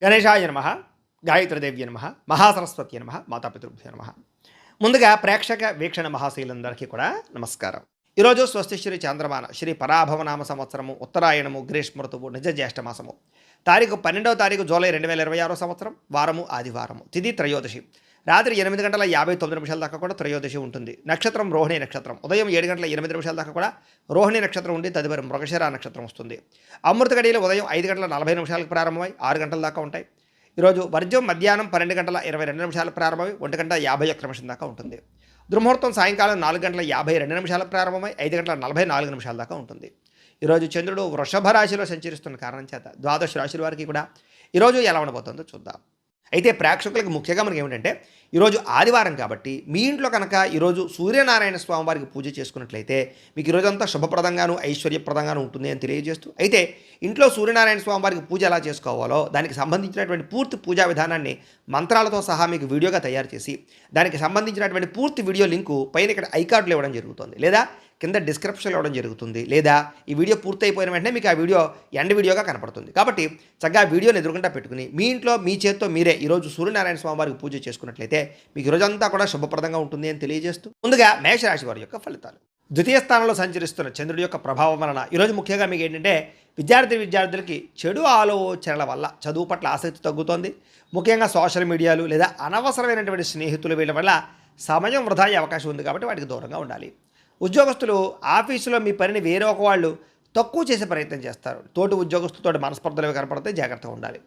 గణేశాయ నమః, గాయత్రీదేవ్య నమః, మహాసరస్వతి నమః, మాతాపితృభ్యో నమః. ముందుగా ప్రేక్షక వీక్షణ మహాశీలందరికీ కూడా నమస్కారం. ఈరోజు స్వస్తి శ్రీ చంద్రమాన శ్రీ పరాభవనామ సంవత్సరము ఉత్తరాయణము గ్రీష్మ ఋతువు నిజ జ్యేష్ఠ మాసము తారీఖు 12వ తారీఖు జూలై 2026 సంవత్సరం వారము ఆదివారము తిథి త్రయోదశి రాత్రి 8:59 దాకా కూడా త్రయోదశి ఉంటుంది. నక్షత్రం రోహిణి నక్షత్రం ఉదయం 7:08 దాకా కూడా రోహిణి నక్షత్రం ఉండి తదుపరి మృగశిర నక్షత్రం వస్తుంది. అమృత గడియలు ఉదయం 5:40 ప్రారంభమై 6 గంటల దాకా ఉంటాయి. ఈరోజు వర్జం మధ్యాహ్నం 12:22 ప్రారంభమై 1:51 దాకా ఉంటుంది. దుర్ముహూర్తం సాయంకాలం 4:52 ప్రారంభమై 5:44 దాకా ఉంటుంది. ఈరోజు చంద్రుడు వృషభ రాశిలో సంచరిస్తున్న కారణం చేత ద్వాదశ రాశుల వారికి కూడా ఈరోజు ఎలా ఉండబోతుందో చూద్దాం. అయితే ప్రేక్షకులకు ముఖ్యంగా మనకి ఏమిటంటే ఈరోజు ఆదివారం కాబట్టి మీ ఇంట్లో కనుక ఈరోజు సూర్యనారాయణ స్వామి వారికి పూజ చేసుకున్నట్లయితే మీకు ఈరోజంతా శుభప్రదంగాను ఐశ్వర్యప్రదంగాను ఉంటుంది అని తెలియజేస్తూ, అయితే ఇంట్లో సూర్యనారాయణ స్వామి వారికి పూజ ఎలా చేసుకోవాలో దానికి సంబంధించినటువంటి పూర్తి పూజా విధానాన్ని మంత్రాలతో సహా మీకు వీడియోగా తయారు చేసి దానికి సంబంధించినటువంటి పూర్తి వీడియో లింకు పైన ఇక్కడ ఐకార్డులు ఇవ్వడం జరుగుతుంది, లేదా కింద డిస్క్రిప్షన్లో ఇవ్వడం జరుగుతుంది, లేదా ఈ వీడియో పూర్తి అయిపోయిన వెంటనే మీకు ఆ వీడియో ఎండ్ వీడియోగా కనపడుతుంది. కాబట్టి చక్కగా వీడియోని ఎదురుకుండా పెట్టుకుని మీ ఇంట్లో మీ చేత్తో మీరే ఈరోజు సూర్యనారాయణ స్వామి వారికి పూజ చేసుకున్నట్లయితే మీకు ఈరోజంతా కూడా శుభప్రదంగా ఉంటుంది అని తెలియజేస్తూ, ముందుగా మేషరాశి వారి యొక్క ఫలితాలు. ద్వితీయ స్థానంలో సంచరిస్తున్న చంద్రుడి యొక్క ప్రభావం వలన ఈరోజు ముఖ్యంగా మీకు ఏంటంటే విద్యార్థులకి చెడు ఆలోచనల వల్ల చదువు పట్ల ఆసక్తి తగ్గుతోంది. ముఖ్యంగా సోషల్ మీడియాలు లేదా అనవసరమైనటువంటి స్నేహితులు వీళ్ళ వల్ల సమయం వృధా అయ్యే అవకాశం ఉంది, కాబట్టి వాటికి దూరంగా ఉండాలి. ఉద్యోగస్తులు ఆఫీసులో మీ పనిని వేరే ఒక వాళ్ళు తక్కువ చేసే ప్రయత్నం చేస్తారు. తోటి ఉద్యోగస్తులతో మనస్పర్ధలు కనపడితే జాగ్రత్తగా ఉండాలి.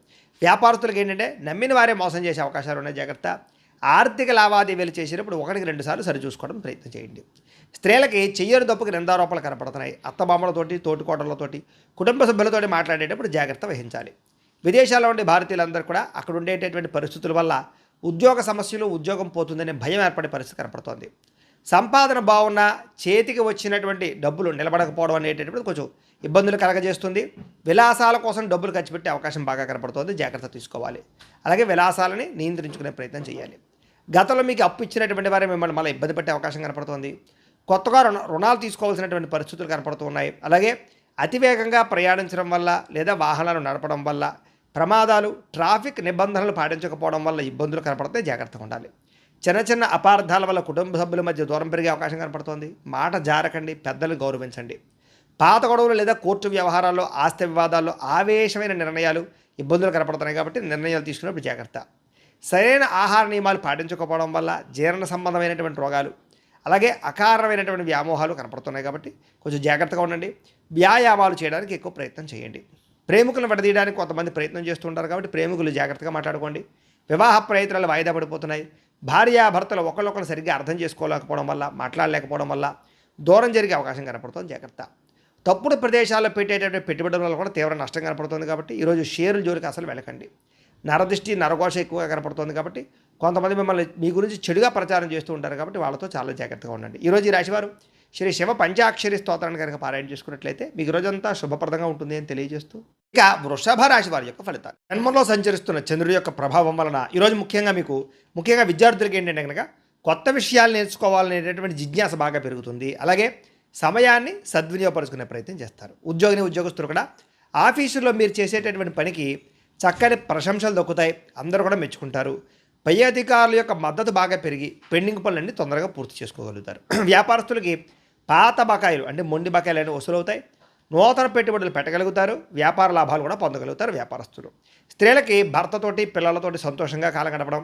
వ్యాపారస్తులకు ఏంటంటే నమ్మిన వారే మోసం చేసే అవకాశాలు ఉన్నాయి, జాగ్రత్త. ఆర్థిక లావాదేవీలు చేసినప్పుడు 1-2 సార్లు సరిచూసుకోవడం ప్రయత్నం చేయండి. స్త్రీలకి చెయ్యరు దప్పుకి నిందారోపణలు కనపడుతున్నాయి. అత్తమామలతోటి తోటికోటలతోటి కుటుంబ సభ్యులతోటి మాట్లాడేటప్పుడు జాగ్రత్త వహించాలి. విదేశాల్లో ఉండే భారతీయులందరూ కూడా అక్కడ ఉండేటటువంటి పరిస్థితుల వల్ల ఉద్యోగ సమస్యలు, ఉద్యోగం పోతుందనే భయం ఏర్పడే పరిస్థితి కనపడుతోంది. సంపాదన బాగున్నా చేతికి వచ్చినటువంటి డబ్బులు నిలబడకపోవడం అనేటటువంటి కొంచెం ఇబ్బందులు కలగజేస్తుంది. విలాసాల కోసం డబ్బులు ఖర్చు పెట్టే అవకాశం బాగా కనపడుతుంది, జాగ్రత్త తీసుకోవాలి. అలాగే విలాసాలని నియంత్రించుకునే ప్రయత్నం చేయాలి. గతంలో మీకు అప్పు ఇచ్చినటువంటి వారే మిమ్మల్ని మళ్ళీ ఇబ్బంది పెట్టే అవకాశం కనపడుతుంది. కొత్తగా రుణాలు తీసుకోవాల్సినటువంటి పరిస్థితులు కనపడుతున్నాయి. అలాగే అతివేగంగా ప్రయాణించడం వల్ల లేదా వాహనాలు నడపడం వల్ల ప్రమాదాలు, ట్రాఫిక్ నిబంధనలు పాటించకపోవడం వల్ల ఇబ్బందులు కనపడితే జాగ్రత్తగా ఉండాలి. చిన్న చిన్న అపార్థాల వల్ల కుటుంబ సభ్యుల మధ్య దూరం పెరిగే అవకాశం కనపడుతోంది. మాట జారకండి, పెద్దలను గౌరవించండి. పాత గొడవలు లేదా కోర్టు వ్యవహారాల్లో, ఆస్తి వివాదాల్లో ఆవేశమైన నిర్ణయాలు, ఇబ్బందులు కనపడుతున్నాయి, కాబట్టి నిర్ణయాలు తీసుకున్నప్పుడు జాగ్రత్త. సరైన ఆహార నియమాలు పాటించకపోవడం వల్ల జీర్ణ సంబంధమైనటువంటి రోగాలు, అలాగే అకారణమైనటువంటి వ్యామోహాలు కనపడుతున్నాయి, కాబట్టి కొంచెం జాగ్రత్తగా ఉండండి. వ్యాయామాలు చేయడానికి ఎక్కువ ప్రయత్నం చేయండి. ప్రేమికులను విడదీయడానికి కొంతమంది ప్రయత్నం చేస్తుంటారు, కాబట్టి ప్రేమికులు జాగ్రత్తగా మాట్లాడుకోండి. వివాహ ప్రయత్నాలు వాయిదా పడిపోతున్నాయి. భార్యాభర్తలు ఒకళ్ళొకరు సరిగ్గా అర్థం చేసుకోలేకపోవడం వల్ల, మాట్లాడలేకపోవడం వల్ల దూరం జరిగే అవకాశం కనపడుతుంది, జాగ్రత్త. తప్పుడు ప్రదేశాల్లో పెట్టేటటువంటి పెట్టుబడుల వల్ల కూడా తీవ్ర నష్టం కనపడుతుంది, కాబట్టి ఈరోజు షేర్ల జోలికి అసలు వెళ్ళకండి. నరదృష్టి, నరఘోష ఎక్కువగా కనపడుతుంది, కాబట్టి కొంతమంది మిమ్మల్ని మీ గురించి చెడుగా ప్రచారం చేస్తూ ఉంటారు, కాబట్టి వాళ్ళతో చాలా జాగ్రత్తగా ఉండండి. ఈరోజు ఈ రాశివారు శ్రీ శివ పంచాక్షరి స్తోత్రాన్ని కనుక పారాయణ చేసుకున్నట్లయితే మీకు రోజంతా శుభప్రదంగా ఉంటుంది అని తెలియజేస్తూ, ఇక వృషభ రాశి వారి యొక్క ఫలితాలు. జన్మంలో సంచరిస్తున్న చంద్రుడి యొక్క ప్రభావం వలన ఈరోజు ముఖ్యంగా విద్యార్థులకి ఏంటంటే కనుక కొత్త విషయాలు నేర్చుకోవాలనేటటువంటి జిజ్ఞాస బాగా పెరుగుతుంది. అలాగే సమయాన్ని సద్వినియోగపరుచుకునే ప్రయత్నం చేస్తారు. ఉద్యోగస్తులు కూడా ఆఫీసులో మీరు చేసేటటువంటి పనికి చక్కని ప్రశంసలు దక్కుతాయి, అందరూ కూడా మెచ్చుకుంటారు. పై అధికారుల యొక్క మద్దతు బాగా పెరిగి పెండింగ్ పనులన్నీ తొందరగా పూర్తి చేసుకోగలుగుతారు. వ్యాపారస్తులకి పాత బకాయిలు అంటే మొండి బకాయిలు అనేవి వసూలవుతాయి. నూతన పెట్టుబడులు పెట్టగలుగుతారు. వ్యాపార లాభాలు కూడా పొందగలుగుతారు వ్యాపారస్తులు. స్త్రీలకి భర్తతోటి పిల్లలతోటి సంతోషంగా కాలం గడపడం,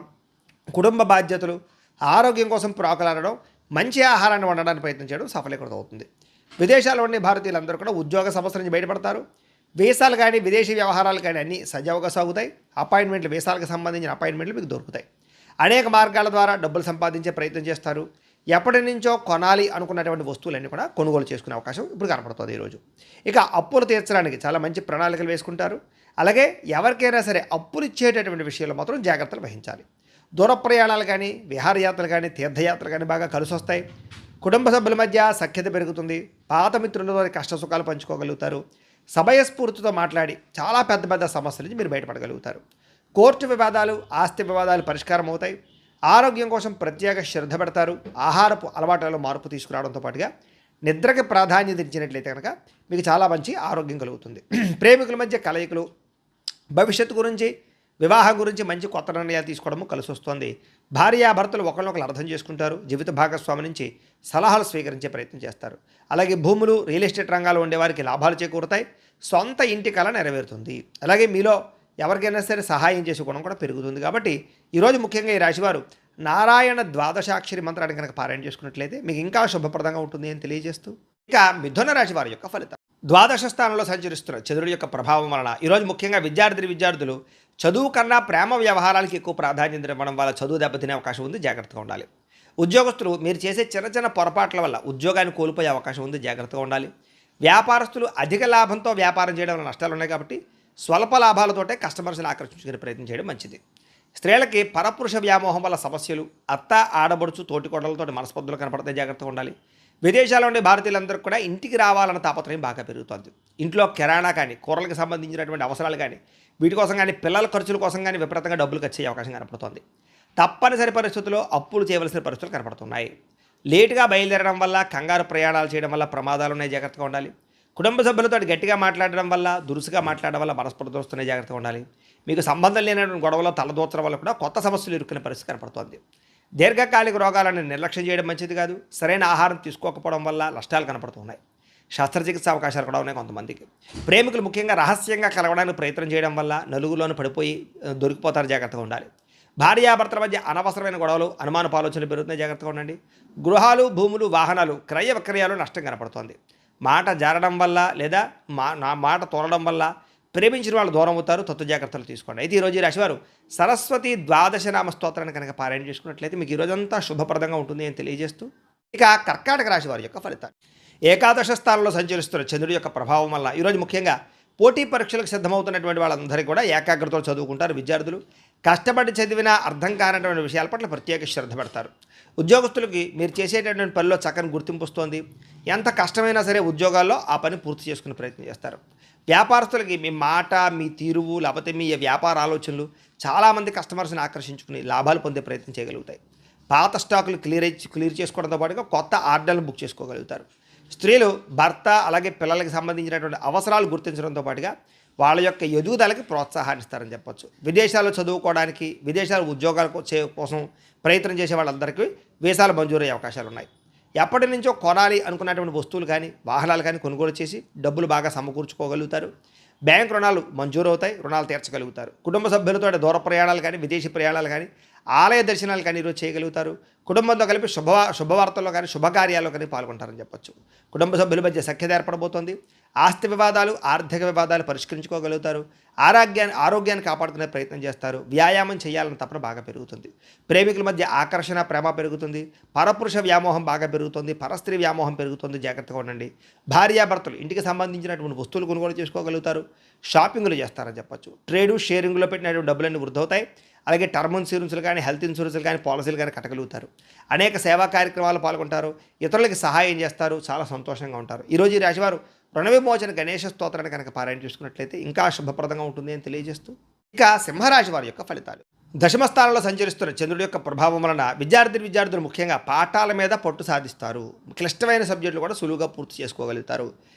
కుటుంబ బాధ్యతలు, ఆరోగ్యం కోసం ప్రాకులాడడం, మంచి ఆహారాన్ని వండడానికి ప్రయత్నం చేయడం సఫలీకృతం అవుతుంది. విదేశాల్లో ఉండే భారతీయులందరూ కూడా ఉద్యోగ సమస్యల నుంచి బయటపడతారు. వీసాలు కానీ విదేశీ వ్యవహారాలు కానీ అన్నీ సజావుగా సాగుతాయి. అపాయింట్మెంట్లు, వీసాలకు సంబంధించిన అపాయింట్మెంట్లు మీకు దొరుకుతాయి. అనేక మార్గాల ద్వారా డబ్బులు సంపాదించే ప్రయత్నం చేస్తారు. ఎప్పటి నుంచో కొనాలి అనుకున్నటువంటి వస్తువులన్నీ కూడా కొనుగోలు చేసుకునే అవకాశం ఇప్పుడు కనపడుతుంది ఈరోజు. ఇక అప్పులు తీర్చడానికి చాలా మంచి ప్రణాళికలు వేసుకుంటారు. అలాగే ఎవరికైనా సరే అప్పులు ఇచ్చేటటువంటి విషయంలో మాత్రం జాగ్రత్తలు వహించాలి. దూర ప్రయాణాలు కానీ, విహారయాత్రలు కానీ, తీర్థయాత్రలు కానీ బాగా కలిసి వస్తాయి. కుటుంబ సభ్యుల మధ్య సఖ్యత పెరుగుతుంది. పాత మిత్రులతో కష్ట సుఖాలు పంచుకోగలుగుతారు. సమయస్ఫూర్తితో మాట్లాడి చాలా పెద్ద సమస్యల నుంచి మీరు బయటపడగలుగుతారు. కోర్టు వివాదాలు, ఆస్తి వివాదాలు పరిష్కారం అవుతాయి. ఆరోగ్యం కోసం ప్రత్యేక శ్రద్ధ పెడతారు. ఆహారపు అలవాట్లలో మార్పు తీసుకురావడంతో పాటుగా నిద్రకి ప్రాధాన్యత ఇచ్చినట్లయితే కనుక మీకు చాలా మంచి ఆరోగ్యం కలుగుతుంది. ప్రేమికుల మధ్య కలయికలు, భవిష్యత్తు గురించి వివాహం గురించి మంచి కొత్త నిర్ణయాలు తీసుకోవడము కలిసి వస్తుంది. భార్యాభర్తలు ఒకరినొకరు అర్థం చేసుకుంటారు. జీవిత భాగస్వామి నుంచి సలహాలు స్వీకరించే ప్రయత్నం చేస్తారు. అలాగే భూములు, రియల్ ఎస్టేట్ రంగాల్లో ఉండేవారికి లాభాలు చేకూరుతాయి. సొంత ఇంటి కల నెరవేరుతుంది. అలాగే మీలో ఎవరికైనా సరే సహాయం చేసే గుణం కూడా పెరుగుతుంది. కాబట్టి ఈరోజు ముఖ్యంగా ఈ రాశివారు నారాయణ ద్వాదశాక్షరి మంత్రాన్ని కనుక పారాయణ చేసుకున్నట్లయితే మీకు ఇంకా శుభప్రదంగా ఉంటుంది అని తెలియజేస్తూ, ఇక మిథున రాశి వారి యొక్క ఫలితం. ద్వాదశ స్థానంలో సంచరిస్తున్న చంద్రుడి యొక్క ప్రభావం వలన ఈరోజు ముఖ్యంగా విద్యార్థులు చదువు కన్నా ప్రేమ వ్యవహారాలకు ఎక్కువ ప్రాధాన్యత ఇవ్వడం వల్ల చదువు దెబ్బతినే అవకాశం ఉంది. జాగ్రత్తగా ఉండాలి. ఉద్యోగస్తులు మీరు చేసే చిన్న చిన్న పొరపాట్ల వల్ల ఉద్యోగాన్ని కోల్పోయే అవకాశం ఉంది. జాగ్రత్తగా ఉండాలి. వ్యాపారస్తులు అధిక లాభంతో వ్యాపారం చేయడం వల్ల నష్టాలు ఉన్నాయి కాబట్టి స్వల్ప లాభాలతోటే కస్టమర్స్ని ఆకర్షించుకునే ప్రయత్నం చేయడం మంచిది. స్త్రీలకి పరపురుష వ్యామోహం వల్ల సమస్యలు, అత్త ఆడబడుచు తోటికోడలతో మనస్పర్ధలు కనపడితే జాగ్రత్తగా ఉండాలి. విదేశాల్లో ఉండే భారతీయులందరికీ కూడా ఇంటికి రావాలన్న తాపత్రయం బాగా పెరుగుతుంది. ఇంట్లో కిరాణా కానీ, కూరలకు సంబంధించినటువంటి అవసరాలు కానీ, వీటి కోసం కానీ, పిల్లల ఖర్చుల కోసం కానీ విపరీతంగా డబ్బులు ఖర్చు అయ్యే అవకాశం కనపడుతుంది. తప్పనిసరి పరిస్థితుల్లో అప్పులు చేయవలసిన పరిస్థితులు కనపడుతున్నాయి. లేటుగా బయలుదేరడం వల్ల, కంగారు ప్రయాణాలు చేయడం వల్ల ప్రమాదాలు ఉన్నాయి. జాగ్రత్తగా ఉండాలి. కుటుంబ సభ్యులతో గట్టిగా మాట్లాడడం వల్ల, దురుసుగా మాట్లాడడం వల్ల మనస్పర్ధలు వస్తున్నాయి. జాగ్రత్తగా ఉండాలి. మీకు సంబంధం లేనటువంటి గొడవలో తలదూర్చడం వల్ల కూడా కొత్త సమస్యలు ఇరుక్కునే పరిస్థితి కనపడుతుంది. దీర్ఘకాలిక రోగాలను నిర్లక్ష్యం చేయడం మంచిది కాదు. సరైన ఆహారం తీసుకోకపోవడం వల్ల నష్టాలు కనపడుతున్నాయి. శస్త్రచికిత్స అవకాశాలు కూడా ఉన్నాయి కొంతమందికి. ప్రేమికులు ముఖ్యంగా రహస్యంగా కలవడానికి ప్రయత్నం చేయడం వల్ల నలుగులోనూ పడిపోయి దొరికిపోతారు. జాగ్రత్తగా ఉండాలి. భార్యాభర్తల మధ్య అనవసరమైన గొడవలు, అనుమానపు ఆలోచనలు పెరుగుతున్నాయి. జాగ్రత్తగా ఉండండి. గృహాలు, భూములు, వాహనాలు క్రయ విక్రయాలు నష్టం కనపడుతోంది. మాట జారడం వల్ల లేదా మాట తోలడం వల్ల ప్రేమించిన వాళ్ళు దూరం అవుతారు. తత్వ జాగ్రత్తలు తీసుకోండి. అయితే ఈరోజు ఈ రాశివారు సరస్వతి ద్వాదశ నామ స్తోత్రాన్ని కనుక పారాయణ చేసుకున్నట్లయితే మీకు ఈరోజంతా శుభప్రదంగా ఉంటుంది అని తెలియజేస్తూ, ఇక కర్కాటక రాశి వారి యొక్క ఫలితాలు. ఏకాదశ స్థానంలో సంచరిస్తున్న చంద్రుడి యొక్క ప్రభావం వల్ల ఈరోజు ముఖ్యంగా పోటీ పరీక్షలకు సిద్ధమవుతున్నటువంటి వాళ్ళందరికీ కూడా ఏకాగ్రతతో చదువుకుంటారు. విద్యార్థులు కష్టపడి చదివినా అర్థం కానటువంటి విషయాల పట్ల ప్రత్యేక శ్రద్ధ పెడతారు. ఉద్యోగస్తులకి మీరు చేసేటటువంటి పనిలో చక్కని గుర్తింపు వస్తుంది. ఎంత కష్టమైనా సరే ఉద్యోగాల్లో ఆ పని పూర్తి చేసుకునే ప్రయత్నం చేస్తారు. వ్యాపారస్తులకి మీ మాట, మీ తీరువు, లేకపోతే మీ వ్యాపార ఆలోచనలు చాలామంది కస్టమర్స్ని ఆకర్షించుకుని లాభాలు పొందే ప్రయత్నం చేయగలుగుతాయి. పాత స్టాకులు క్లియర్ చేసుకోవడంతో పాటుగా కొత్త ఆర్డర్లు బుక్ చేసుకోగలుగుతారు. స్త్రీలు భర్త అలాగే పిల్లలకి సంబంధించినటువంటి అవసరాలు గుర్తించడంతో పాటుగా వాళ్ళ యొక్క ఎదుగుదలకి ప్రోత్సాహాన్ని ఇస్తారని చెప్పొచ్చు. విదేశాల్లో చదువుకోవడానికి, విదేశాల ఉద్యోగాల కోసం ప్రయత్నం చేసే వాళ్ళందరికీ వీసాలు మంజూరయ్యే అవకాశాలు ఉన్నాయి. ఎప్పటి నుంచో కొనాలి అనుకున్నటువంటి వస్తువులు కానీ, వాహనాలు కానీ కొనుగోలు చేసి డబ్బులు బాగా సమకూర్చుకోగలుగుతారు. బ్యాంక్ రుణాలు మంజూరు అవుతాయి. రుణాలు తీర్చగలుగుతారు. కుటుంబ సభ్యులతో దూర ప్రయాణాలు కానీ, విదేశీ ప్రయాణాలు కానీ, ఆలయ దర్శనాలు కానీ ఈరోజు చేయగలుగుతారు. కుటుంబంతో కలిపి శుభవార్తల్లో కానీ, శుభకార్యాల్లో కానీ పాల్గొంటారని చెప్పొచ్చు. కుటుంబ సభ్యుల మధ్య సఖ్యత ఏర్పడబోతోంది. ఆస్తి వివాదాలు, ఆర్థిక వివాదాలు పరిష్కరించుకోగలుగుతారు. ఆరోగ్యాన్ని కాపాడుకునే ప్రయత్నం చేస్తారు. వ్యాయామం చేయాలని తపన బాగా పెరుగుతుంది. ప్రేమికుల మధ్య ఆకర్షణ, ప్రేమ పెరుగుతుంది. పరపురుష వ్యామోహం బాగా పెరుగుతుంది. పరస్త్రీ వ్యామోహం పెరుగుతుంది. జాగ్రత్తగా ఉండండి. భార్యాభర్తలు ఇంటికి సంబంధించినటువంటి వస్తువులు కొనుగోలు చేసుకోగలుగుతారు. షాపింగ్లు చేస్తారని చెప్పొచ్చు. ట్రేడు, షేరింగ్లో పెట్టినటువంటి డబ్బులన్నీ వృద్ధి అవుతాయి. అలాగే టర్మ్ ఇన్సూరెన్స్లు కానీ, హెల్త్ ఇన్సూరెన్స్లు కానీ, పాలసీలు కానీ కట్టగలుగుతారు. అనేక సేవా కార్యక్రమాలు పాల్గొంటారు. ఇతరులకి సహాయం చేస్తారు. చాలా సంతోషంగా ఉంటారు. ఈరోజు ఈ రాశివారు రుణ విమోచన గణేష స్తోత్రాన్ని కనుక పారాయణ చేసుకున్నట్లయితే ఇంకా శుభప్రదంగా ఉంటుంది అని తెలియజేస్తూ, ఇక సింహరాశి వారి యొక్క ఫలితాలు. దశమ స్థానంలో సంచరిస్తున్న చంద్రుడి యొక్క ప్రభావం వలన విద్యార్థులు ముఖ్యంగా పాఠాల మీద పట్టు సాధిస్తారు. క్లిష్టమైన సబ్జెక్టులు కూడా సులువుగా పూర్తి చేసుకోగలుగుతారు.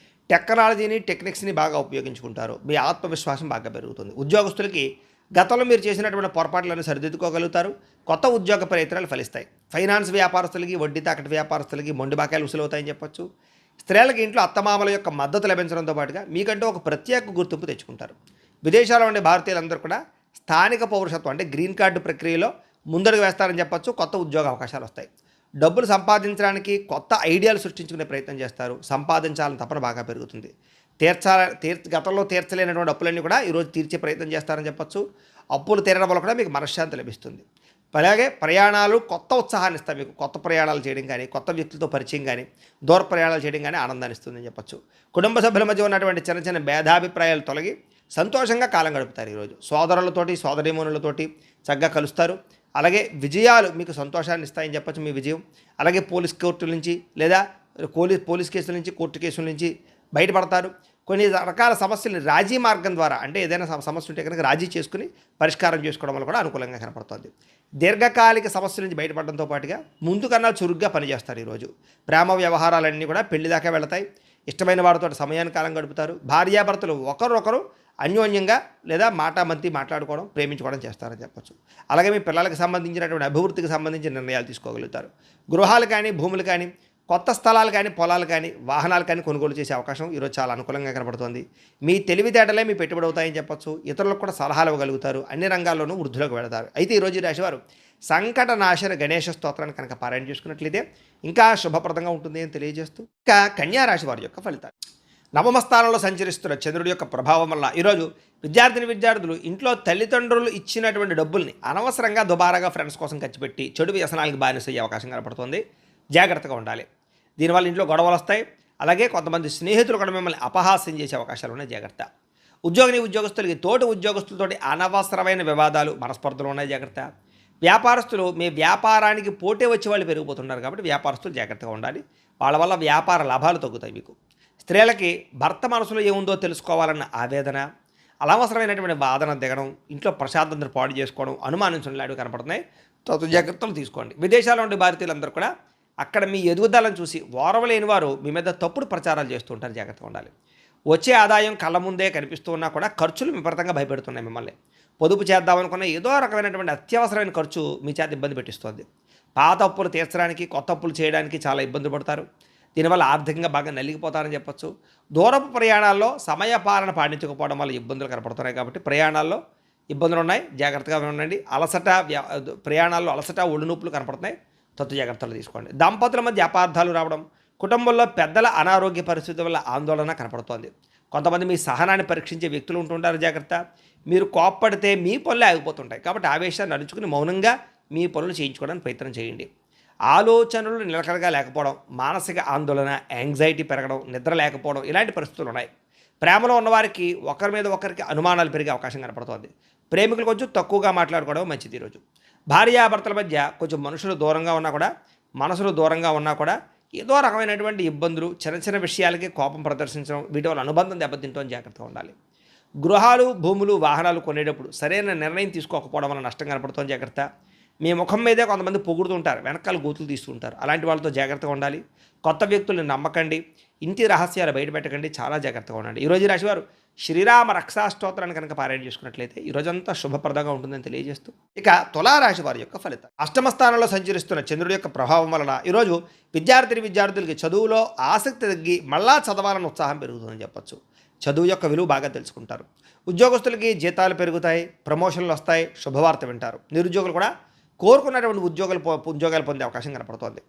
టెక్నాలజీని, టెక్నిక్స్ని బాగా ఉపయోగించుకుంటారు. మీ ఆత్మవిశ్వాసం బాగా పెరుగుతుంది. ఉద్యోగస్తులకి గతంలో మీరు చేసినటువంటి పొరపాట్లను సరిదిద్దుకోగలుగుతారు. కొత్త ఉద్యోగ ప్రయత్నాలు ఫలిస్తాయి. ఫైనాన్స్ వ్యాపారస్తులకి, వడ్డీ తాకటి వ్యాపారస్తులకి మొండి బాకాయలు ఉసులవుతాయని చెప్పొచ్చు. స్త్రీలకి ఇంట్లో అత్తమామల యొక్క మద్దతు లభించడంతో పాటుగా మీకంటూ ఒక ప్రత్యేక గుర్తింపు తెచ్చుకుంటారు. విదేశాల్లో ఉండే భారతీయులందరూ కూడా స్థానిక పౌరసత్వం అంటే గ్రీన్ కార్డు ప్రక్రియలో ముందడుగు వేస్తారని చెప్పొచ్చు. కొత్త ఉద్యోగ అవకాశాలు వస్తాయి. డబ్బులు సంపాదించడానికి కొత్త ఐడియాలు సృష్టించుకునే ప్రయత్నం చేస్తారు. సంపాదించాలని తపన బాగా పెరుగుతుంది. గతంలో తీర్చలేనటువంటి అప్పులన్నీ కూడా ఈరోజు తీర్చే ప్రయత్నం చేస్తారని చెప్పొచ్చు. అప్పులు తీరడం వల్ల కూడా మీకు మనశ్శాంతి లభిస్తుంది. అలాగే ప్రయాణాలు కొత్త ఉత్సాహాన్ని ఇస్తాయి. మీకు కొత్త ప్రయాణాలు చేయడం కానీ, కొత్త వ్యక్తులతో పరిచయం కానీ, దూర ప్రయాణాలు చేయడం కానీ ఆనందాన్ని ఇస్తుందని చెప్పొచ్చు. కుటుంబ సభ్యుల మధ్య ఉన్నటువంటి చిన్న చిన్న భేదాభిప్రాయాలు తొలగి సంతోషంగా కాలం గడుపుతారు. ఈరోజు సోదరులతోటి, సోదరీమణులతోటి చక్కగా కలుస్తారు. అలాగే విజయాలు మీకు సంతోషాన్ని ఇస్తాయని చెప్పచ్చు. మీ విజయం అలాగే పోలీస్ కోర్టుల నుంచి లేదా పోలీస్ కేసుల నుంచి, కోర్టు కేసుల నుంచి బయటపడతారు. కొన్ని రకాల సమస్యలు రాజీ మార్గం ద్వారా అంటే ఏదైనా సమస్య ఉంటే కనుక రాజీ చేసుకుని పరిష్కారం చేసుకోవడం వల్ల కూడా అనుకూలంగా కనపడుతుంది. దీర్ఘకాలిక సమస్యల నుంచి బయటపడడంతో పాటుగా ముందు కన్నా చురుగ్గా పనిచేస్తారు. ఈరోజు ప్రేమ వ్యవహారాలన్నీ కూడా పెళ్లి దాకా వెళతాయి. ఇష్టమైన వారితో సమయాన్ని కాలం గడుపుతారు. భార్యాభర్తలు ఒకరొకరు అన్యోన్యంగా లేదా మాటామంతి మాట్లాడుకోవడం, ప్రేమించుకోవడం చేస్తారని చెప్పొచ్చు. అలాగే మీ పిల్లలకు సంబంధించినటువంటి అభివృద్ధికి సంబంధించిన నిర్ణయాలు తీసుకోగలుగుతారు. గృహాలు కానీ, భూములు కానీ, కొత్త స్థలాలు కానీ, పొలాలు కానీ, వాహనాలు కానీ కొనుగోలు చేసే అవకాశం ఈరోజు చాలా అనుకూలంగా కనబడుతోంది. మీ తెలివితేటలే మీ పెట్టుబడి అవుతాయని చెప్పొచ్చు. ఇతరులకు కూడా సలహాలు ఇవ్వగలుగుతారు. అన్ని రంగాల్లోనూ వృద్ధిలోకి వెళతారు. అయితే ఈరోజు ఈ రాశివారు సంకట నాశన గణేష స్తోత్రాన్ని కనుక పారాయణ చేసుకున్నట్లయితే ఇంకా శుభప్రదంగా ఉంటుంది అని తెలియజేస్తూ, ఇంకా కన్యా రాశి వారి యొక్క ఫలితాలు. నవమ స్థానంలో సంచరిస్తున్న చంద్రుడి యొక్క ప్రభావం వల్ల ఈరోజు విద్యార్థులు ఇంట్లో తల్లిదండ్రులు ఇచ్చినటువంటి డబ్బుల్ని అనవసరంగా దుబారాగా ఫ్రెండ్స్ కోసం ఖర్చు పెట్టి చెడు వ్యసనాలకు బానిసయ్యే అవకాశం కనపడుతుంది. జాగ్రత్తగా ఉండాలి. దీనివల్ల ఇంట్లో గొడవలు వస్తాయి. అలాగే కొంతమంది స్నేహితులు కూడా మిమ్మల్ని అపహాస్యం చేసే అవకాశాలు ఉన్నాయి. జాగ్రత్త. ఉద్యోగస్తులకి తోటి ఉద్యోగస్తులతోటి అనవసరమైన వివాదాలు, మనస్పర్ధలు ఉన్నాయి. జాగ్రత్త. వ్యాపారస్తులు మీ వ్యాపారానికి పోటీ వచ్చే వాళ్ళు పెరిగిపోతున్నారు కాబట్టి వ్యాపారస్తులు జాగ్రత్తగా ఉండాలి. వాళ్ళ వల్ల వ్యాపార లాభాలు తగ్గుతాయి మీకు. స్త్రీలకి భర్త మనసులో ఏముందో తెలుసుకోవాలన్న ఆవేదన, అనవసరమైనటువంటి వాదన దిగడం, ఇంట్లో ప్రశాంతతను పాడు చేసుకోవడం, అనుమానించడం కనపడుతున్నాయి. జాగ్రత్తలు తీసుకోండి. విదేశాల్లో ఉండే భారతీయులందరూ కూడా అక్కడ మీ ఎదుగుదలను చూసి ఓర్వలేని వారు మీ మీద తప్పుడు ప్రచారాలు చేస్తూ ఉంటారు. జాగ్రత్తగా ఉండాలి. వచ్చే ఆదాయం కళ్ళ ముందే కనిపిస్తూ ఉన్నా కూడా ఖర్చులు విపరీతంగా భయపెడుతున్నాయి మిమ్మల్ని. పొదుపు చేద్దామనుకున్న ఏదో రకమైనటువంటి అత్యవసరమైన ఖర్చు మీ చేత ఇబ్బంది పెట్టిస్తుంది. పాత అప్పులు తీర్చడానికి, కొత్త అప్పులు చేయడానికి చాలా ఇబ్బంది పడతారు. దీనివల్ల ఆర్థికంగా బాగా నలిగిపోతారని చెప్పొచ్చు. దూరపు ప్రయాణాల్లో సమయ పాలన పాటించకపోవడం వల్ల ఇబ్బందులు కనపడుతున్నాయి కాబట్టి ప్రయాణాల్లో ఇబ్బందులు ఉన్నాయి. జాగ్రత్తగా ఉండండి. ప్రయాణాల్లో అలసట, ఒళ్ళు నొప్పులు కనపడుతున్నాయి. జాగ్రత్తలు తీసుకోండి. దంపతుల మధ్య అపార్థాలు రావడం, కుటుంబంలో పెద్దల అనారోగ్య పరిస్థితుల వల్ల ఆందోళన కనపడుతోంది. కొంతమంది మీ సహనాన్ని పరీక్షించే వ్యక్తులు ఉంటుంటారు. జాగ్రత్త. మీరు కోప్పడితే మీ పనులే ఆగిపోతుంటాయి కాబట్టి ఆవేశాన్ని నడుచుకుని మౌనంగా మీ పనులు చేయించుకోవడానికి ప్రయత్నం చేయండి. ఆలోచనలు నిలకడగా లేకపోవడం, మానసిక ఆందోళన, యాంగ్జైటీ పెరగడం, నిద్ర లేకపోవడం ఇలాంటి పరిస్థితులు ఉన్నాయి. ప్రేమలో ఉన్నవారికి ఒకరి మీద ఒకరికి అనుమానాలు పెరిగే అవకాశం కనపడుతోంది. ప్రేమికులు కొంచెం తక్కువగా మాట్లాడుకోవడం మంచిది. ఈరోజు భార్యాభర్తల మధ్య కొంచెం మనసులు దూరంగా ఉన్నా కూడా ఏదో రకమైనటువంటి ఇబ్బందులు, చిన్న చిన్న విషయాలకి కోపం ప్రదర్శించడం, వీటి వల్ల అనుబంధం దెబ్బతింటూ జాగ్రత్తగా ఉండాలి. గృహాలు, భూములు, వాహనాలు కొనేటప్పుడు సరైన నిర్ణయం తీసుకోకపోవడం వల్ల నష్టం కనపడుతుంది. జాగ్రత్త. మీ ముఖం మీదే కొంతమంది పొగుడుతుంటారు, వెనకాల గూతులు తీస్తుంటారు. అలాంటి వాళ్ళతో జాగ్రత్తగా ఉండాలి. కొత్త వ్యక్తుల్ని నమ్మకండి. ఇంటి రహస్యాలు బయటపెట్టకండి. చాలా జాగ్రత్తగా ఉండండి. ఈరోజు ఈ రాశివారు శ్రీరామ రక్షాస్తోత్రాన్ని కనుక పారాయణ చేసుకున్నట్లయితే ఈరోజంతా శుభప్రదంగా ఉంటుందని తెలియజేస్తూ, ఇక తులారాశి వారి యొక్క ఫలితం. అష్టమ స్థానంలో సంచరిస్తున్న చంద్రుడి యొక్క ప్రభావం వలన ఈరోజు విద్యార్థులకి చదువులో ఆసక్తి తగ్గి మళ్ళా చదవాలని ఉత్సాహం పెరుగుతుందని చెప్పొచ్చు. చదువు యొక్క విలువ బాగా తెలుసుకుంటారు. ఉద్యోగస్తులకి జీతాలు పెరుగుతాయి, ప్రమోషన్లు వస్తాయి, శుభవార్త వింటారు. నిరుద్యోగులు కూడా కోరుకున్నటువంటి ఉద్యోగాలు పొందే అవకాశం కనపడుతోంది.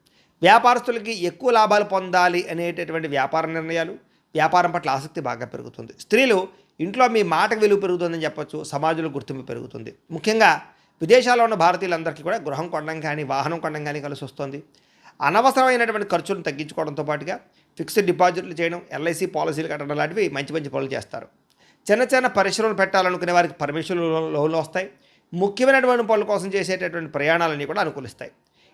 వ్యాపారస్తులకి ఎక్కువ లాభాలు పొందాలి అనేటటువంటి వ్యాపార నిర్ణయాలు, వ్యాపారం పట్ల ఆసక్తి బాగా పెరుగుతుంది. స్త్రీలు ఇంట్లో మీ మాటకు విలువ పెరుగుతుందని చెప్పొచ్చు. సమాజంలో గుర్తింపు పెరుగుతుంది. ముఖ్యంగా విదేశాల్లో ఉన్న భారతీయులందరికీ కూడా గృహం కొనడం కానీ, వాహనం కొనడం కానీ కలిసి వస్తుంది. అనవసరమైనటువంటి ఖర్చులను తగ్గించుకోవడంతో పాటుగా ఫిక్స్డ్ డిపాజిట్లు చేయడం, ఎల్ఐసి పాలసీలు కట్టడం లాంటివి మంచి పనులు చేస్తారు. చిన్న చిన్న పరిశ్రమలు పెట్టాలనుకునే వారికి పర్మిషన్లు, లోన్లు వస్తాయి. ముఖ్యమైనటువంటి పనుల కోసం చేసేటటువంటి ప్రయాణాలన్నీ కూడా అనుకూలిస్తాయి.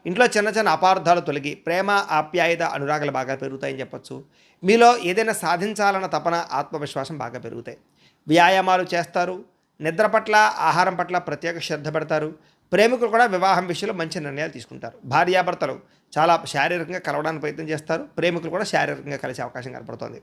ఇంట్లో చిన్న చిన్న అపార్థాలు తొలగి ప్రేమ, ఆప్యాయత, అనురాగాలు బాగా పెరుగుతాయని చెప్పొచ్చు. మీలో ఏదైనా సాధించాలన్న తపన, ఆత్మవిశ్వాసం బాగా పెరుగుతాయి. వ్యాయామాలు చేస్తారు. నిద్ర పట్ల, ఆహారం పట్ల ప్రత్యేక శ్రద్ధ పెడతారు. ప్రేమికులు కూడా వివాహం విషయంలో మంచి నిర్ణయాలు తీసుకుంటారు. భార్యాభర్తలు చాలా శారీరకంగా కలవడానికి ప్రయత్నం చేస్తారు. ప్రేమికులు కూడా శారీరకంగా కలిసే అవకాశం కనపడుతుంది.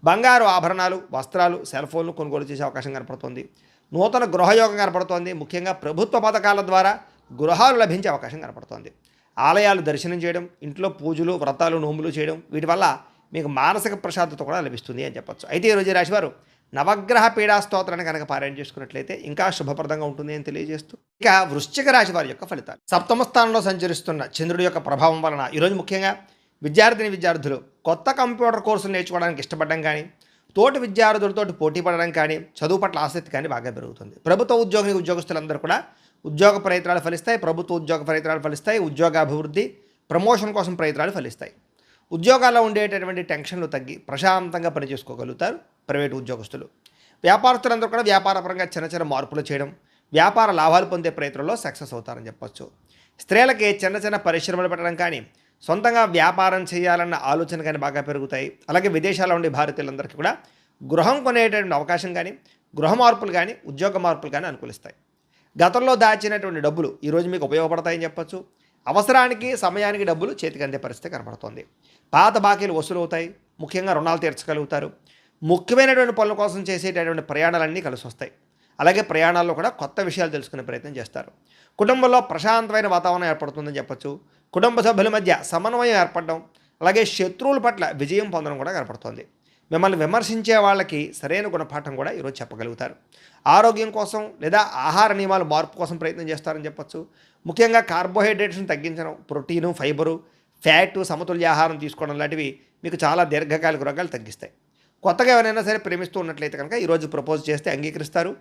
బంగారు ఆభరణాలు, వస్త్రాలు, సెల్ ఫోన్లు కొనుగోలు చేసే అవకాశం కనపడుతుంది. నూతన గృహయోగం కనపడుతోంది. ముఖ్యంగా ప్రభుత్వ పథకాల ద్వారా గృహాలు లభించే అవకాశం కనపడుతోంది. ఆలయాలు దర్శనం చేయడం, ఇంట్లో పూజలు, వ్రతాలు, నోములు చేయడం, వీటి వల్ల మీకు మానసిక ప్రశాంతత కూడా లభిస్తుంది అని చెప్పొచ్చు. అయితే ఈరోజు రాశివారు నవగ్రహ పీడా స్తోత్రాన్ని కనుక పారాయణ చేసుకున్నట్లయితే ఇంకా శుభప్రదంగా ఉంటుంది అని తెలియజేస్తూ, ఇక వృశ్చిక రాశి వారి యొక్క ఫలితాలు. సప్తమ స్థానంలో సంచరిస్తున్న చంద్రుడి యొక్క ప్రభావం వలన ఈరోజు ముఖ్యంగా విద్యార్థులు కొత్త కంప్యూటర్ కోర్సులు నేర్చుకోవడానికి ఇష్టపడడం కానీ, తోటి విద్యార్థులతో పోటీ పడడం కానీ, చదువు పట్ల ఆసక్తి కానీ బాగా పెరుగుతుంది. ప్రభుత్వ ఉద్యోగస్తులందరూ కూడా ఉద్యోగ ప్రయత్నాలు ఫలిస్తాయి. ప్రభుత్వ ఉద్యోగ ప్రయత్నాలు ఫలిస్తాయి. ఉద్యోగాభివృద్ధి, ప్రమోషన్ కోసం ప్రయత్నాలు ఫలిస్తాయి. ఉద్యోగాల్లో ఉండేటటువంటి టెన్షన్లు తగ్గి ప్రశాంతంగా పనిచేసుకోగలుగుతారు ప్రైవేటు ఉద్యోగస్తులు. వ్యాపారస్తులందరూ కూడా వ్యాపారపరంగా చిన్న చిన్న మార్పులు చేయడం, వ్యాపార లాభాలు పొందే ప్రయత్నంలో సక్సెస్ అవుతారని చెప్పొచ్చు. స్త్రీలకి చిన్న చిన్న పరిశ్రమలు పెట్టడం కానీ, సొంతంగా వ్యాపారం చేయాలన్న ఆలోచన కానీ బాగా పెరుగుతాయి. అలాగే విదేశాల్లో ఉండే భారతీయులందరికీ కూడా గృహం కొనేటటువంటి అవకాశం కానీ, గృహ మార్పులు కానీ, ఉద్యోగ మార్పులు కానీ అనుకూలిస్తాయి. గతంలో దాచినటువంటి డబ్బులు ఈరోజు మీకు ఉపయోగపడతాయని చెప్పొచ్చు. అవసరానికి, సమయానికి డబ్బులు చేతికి అందే పరిస్థితి కనపడుతోంది. పాత బాకీలు వసూలు అవుతాయి. ముఖ్యంగా రుణాలు తీర్చగలుగుతారు. ముఖ్యమైనటువంటి పనుల కోసం చేసేటటువంటి ప్రయాణాలన్నీ కలిసి వస్తాయి. అలాగే ప్రయాణాల్లో కూడా కొత్త విషయాలు తెలుసుకునే ప్రయత్నం చేస్తారు. కుటుంబంలో ప్రశాంతమైన వాతావరణం ఏర్పడుతుందని చెప్పొచ్చు. కుటుంబ సభ్యుల మధ్య సమన్వయం ఏర్పడడం, అలాగే శత్రువుల పట్ల విజయం పొందడం కూడా కనపడుతుంది. మిమ్మల్ని విమర్శించే వాళ్ళకి సరైన గుణపాఠం కూడా ఈరోజు చెప్పగలుగుతారు. ఆరోగ్యం కోసం లేదా ఆహార నియమాలు మార్పు కోసం ప్రయత్నం చేస్తారని చెప్పొచ్చు. ముఖ్యంగా కార్బోహైడ్రేట్స్ని తగ్గించడం, ప్రోటీను, ఫైబరు, ఫ్యాటు, సమతుల్య ఆహారం తీసుకోవడం లాంటివి మీకు చాలా దీర్ఘకాలిక రోగాలు తగ్గిస్తాయి. కొత్తగా ఎవరైనా సరే ప్రేమిస్తూ ఉన్నట్లయితే కనుక ఈరోజు ప్రపోజ్ చేస్తే అంగీకరిస్తారు.